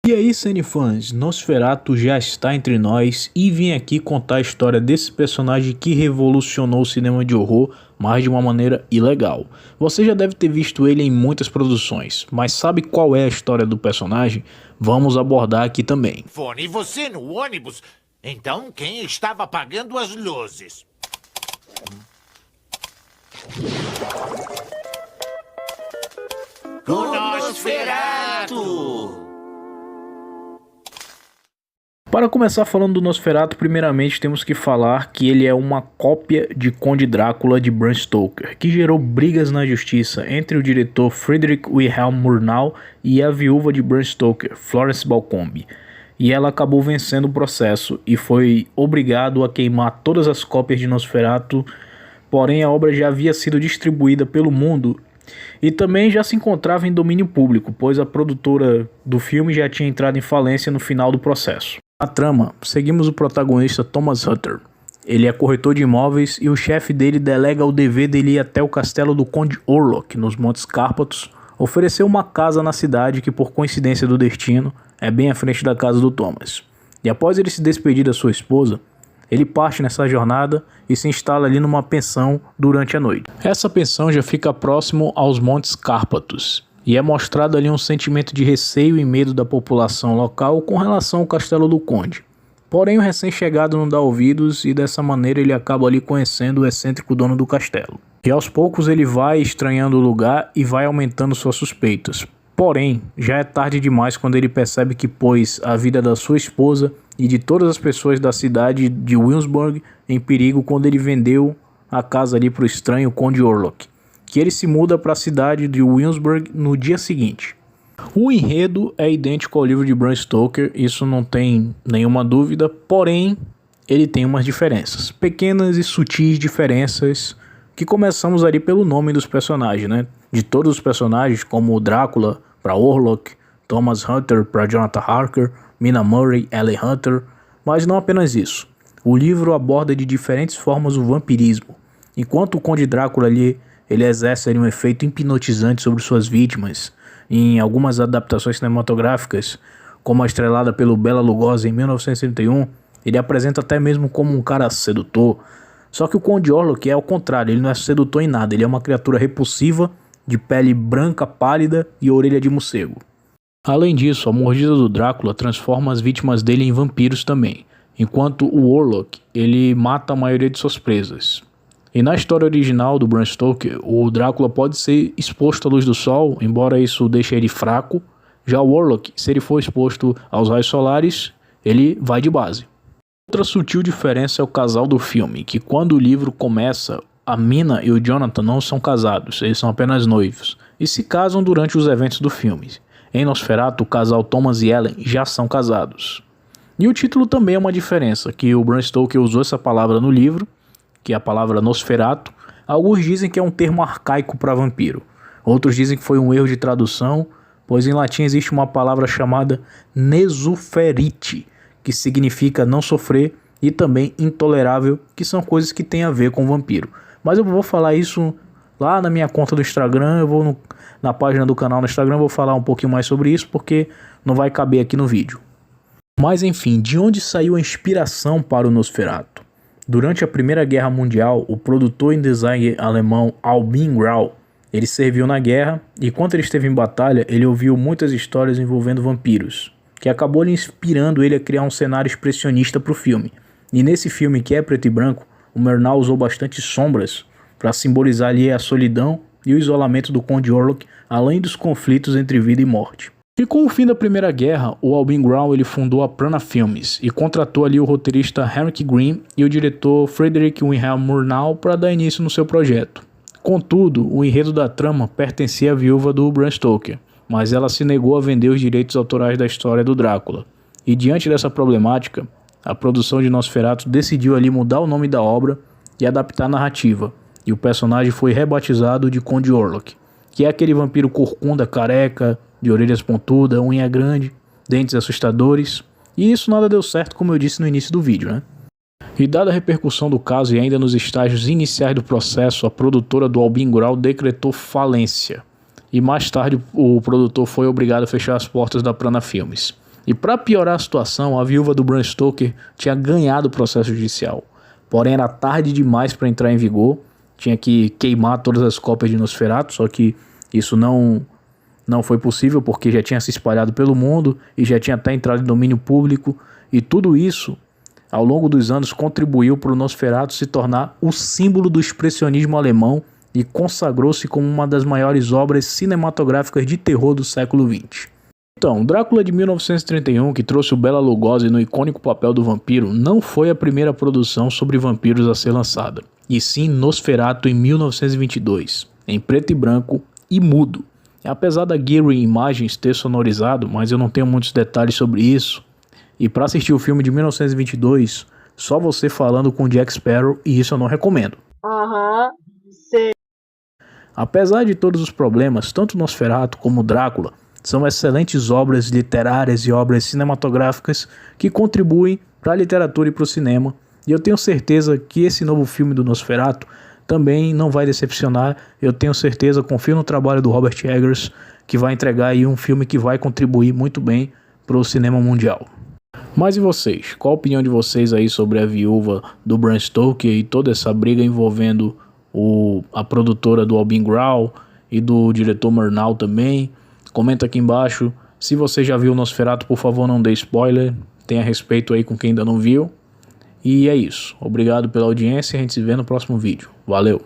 E aí, cinefãs, Nosferatu já está entre nós e vim aqui contar a história desse personagem que revolucionou o cinema de horror, mas de uma maneira ilegal. Você já deve ter visto ele em muitas produções, mas sabe qual é a história do personagem? Vamos abordar aqui também. Fone, você no ônibus? Então quem estava apagando as luzes? O Nosferatu! Para começar falando do Nosferatu, primeiramente temos que falar que ele é uma cópia de Conde Drácula de Bram Stoker, que gerou brigas na justiça entre o diretor Friedrich Wilhelm Murnau e a viúva de Bram Stoker, Florence Balcombe. E ela acabou vencendo o processo e foi obrigado a queimar todas as cópias de Nosferatu, porém a obra já havia sido distribuída pelo mundo e também já se encontrava em domínio público, pois a produtora do filme já tinha entrado em falência no final do processo. Na trama, seguimos o protagonista Thomas Hutter. Ele é corretor de imóveis e o chefe dele delega o dever dele ir até o castelo do Conde Orlok, nos Montes Cárpatos, oferecer uma casa na cidade que, por coincidência do destino, é bem à frente da casa do Thomas. E após ele se despedir da sua esposa, ele parte nessa jornada e se instala ali numa pensão durante a noite. Essa pensão já fica próximo aos Montes Cárpatos. E é mostrado ali um sentimento de receio e medo da população local com relação ao castelo do Conde. Porém, o recém-chegado não dá ouvidos e dessa maneira ele acaba ali conhecendo o excêntrico dono do castelo. E aos poucos ele vai estranhando o lugar e vai aumentando suas suspeitas. Porém, já é tarde demais quando ele percebe que pôs a vida da sua esposa e de todas as pessoas da cidade de Williamsburg em perigo quando ele vendeu a casa ali para o estranho Conde Orlok, que ele se muda para a cidade de Williamsburg no dia seguinte. O enredo é idêntico ao livro de Bram Stoker, isso não tem nenhuma dúvida, porém ele tem umas diferenças, pequenas e sutis diferenças, que começamos ali pelo nome dos personagens, né? De todos os personagens, como o Drácula para Orlok, Thomas Hutter para Jonathan Harker, Mina Murray, Ellen Hunter, mas não apenas isso. O livro aborda de diferentes formas o vampirismo, enquanto o Conde Drácula ali ele exerce ali um efeito hipnotizante sobre suas vítimas. Em algumas adaptações cinematográficas, como a estrelada pelo Bela Lugosi em 1931, ele apresenta até mesmo como um cara sedutor. Só que o Conde Orlok é ao contrário, ele não é sedutor em nada, ele é uma criatura repulsiva, de pele branca pálida e orelha de morcego. Além disso, a mordida do Drácula transforma as vítimas dele em vampiros também, enquanto o Orlok ele mata a maioria de suas presas. E na história original do Bram Stoker, o Drácula pode ser exposto à luz do sol, embora isso deixe ele fraco. Já o Orlok, se ele for exposto aos raios solares, ele vai de base. Outra sutil diferença é o casal do filme, que quando o livro começa, a Mina e o Jonathan não são casados, eles são apenas noivos, e se casam durante os eventos do filme. Em Nosferatu, o casal Thomas e Ellen já são casados. E o título também é uma diferença, que o Bram Stoker usou essa palavra no livro, que é a palavra Nosferatu. Alguns dizem que é um termo arcaico para vampiro. Outros dizem que foi um erro de tradução, pois em latim existe uma palavra chamada Nesuferite, que significa não sofrer, e também intolerável, que são coisas que têm a ver com vampiro. Mas eu vou falar isso lá na minha conta do Instagram, eu vou na página do canal no Instagram, vou falar um pouquinho mais sobre isso, porque não vai caber aqui no vídeo. Mas enfim, de onde saiu a inspiração para o Nosferatu? Durante a Primeira Guerra Mundial, o produtor e designer alemão Albin Grau, ele serviu na guerra e enquanto ele esteve em batalha, ele ouviu muitas histórias envolvendo vampiros, que acabou lhe inspirando ele a criar um cenário expressionista para o filme. E nesse filme, que é preto e branco, o Murnau usou bastante sombras para simbolizar ali a solidão e o isolamento do Conde Orlok, além dos conflitos entre vida e morte. E com o fim da Primeira Guerra, o Albin Grau ele fundou a Prana Filmes e contratou ali o roteirista Henrik Green e o diretor Friedrich Wilhelm Murnau para dar início no seu projeto. Contudo, o enredo da trama pertencia à viúva do Bram Stoker, mas ela se negou a vender os direitos autorais da história do Drácula. E diante dessa problemática, a produção de Nosferatu decidiu ali mudar o nome da obra e adaptar a narrativa, e o personagem foi rebatizado de Conde Orlok, que é aquele vampiro corcunda, careca, de orelhas pontudas, unha grande, dentes assustadores, e isso nada deu certo, como eu disse no início do vídeo, né? E dada a repercussão do caso e ainda nos estágios iniciais do processo, a produtora do Albin Grau decretou falência, e mais tarde o produtor foi obrigado a fechar as portas da Prana Filmes. E para piorar a situação, a viúva do Bram Stoker tinha ganhado o processo judicial. Porém, era tarde demais para entrar em vigor. Tinha que queimar todas as cópias de Nosferatu, só que isso não foi possível porque já tinha se espalhado pelo mundo e já tinha até entrado em domínio público. E tudo isso, ao longo dos anos, contribuiu para o Nosferatu se tornar o símbolo do expressionismo alemão e consagrou-se como uma das maiores obras cinematográficas de terror do século XX. Então, Drácula de 1931, que trouxe o Bela Lugosi no icônico papel do vampiro, não foi a primeira produção sobre vampiros a ser lançada, e sim Nosferatu em 1922, em preto e branco e mudo. Apesar da Geary Imagens ter sonorizado, mas eu não tenho muitos detalhes sobre isso, e para assistir o filme de 1922, só você falando com Jack Sparrow, e isso eu não recomendo. Sei. Apesar de todos os problemas, tanto Nosferatu como Drácula são excelentes obras literárias e obras cinematográficas que contribuem para a literatura e para o cinema. E eu tenho certeza que esse novo filme do Nosferatu também não vai decepcionar. Eu tenho certeza, confio no trabalho do Robert Eggers, que vai entregar aí um filme que vai contribuir muito bem para o cinema mundial. Mas e vocês? Qual a opinião de vocês aí sobre a viúva do Bram Stoker e toda essa briga envolvendo a produtora do Albin Grau e do diretor Murnau também? Comenta aqui embaixo. Se você já viu o Nosferatu, por favor, não dê spoiler. Tenha respeito aí com quem ainda não viu. E é isso. Obrigado pela audiência e a gente se vê no próximo vídeo. Valeu!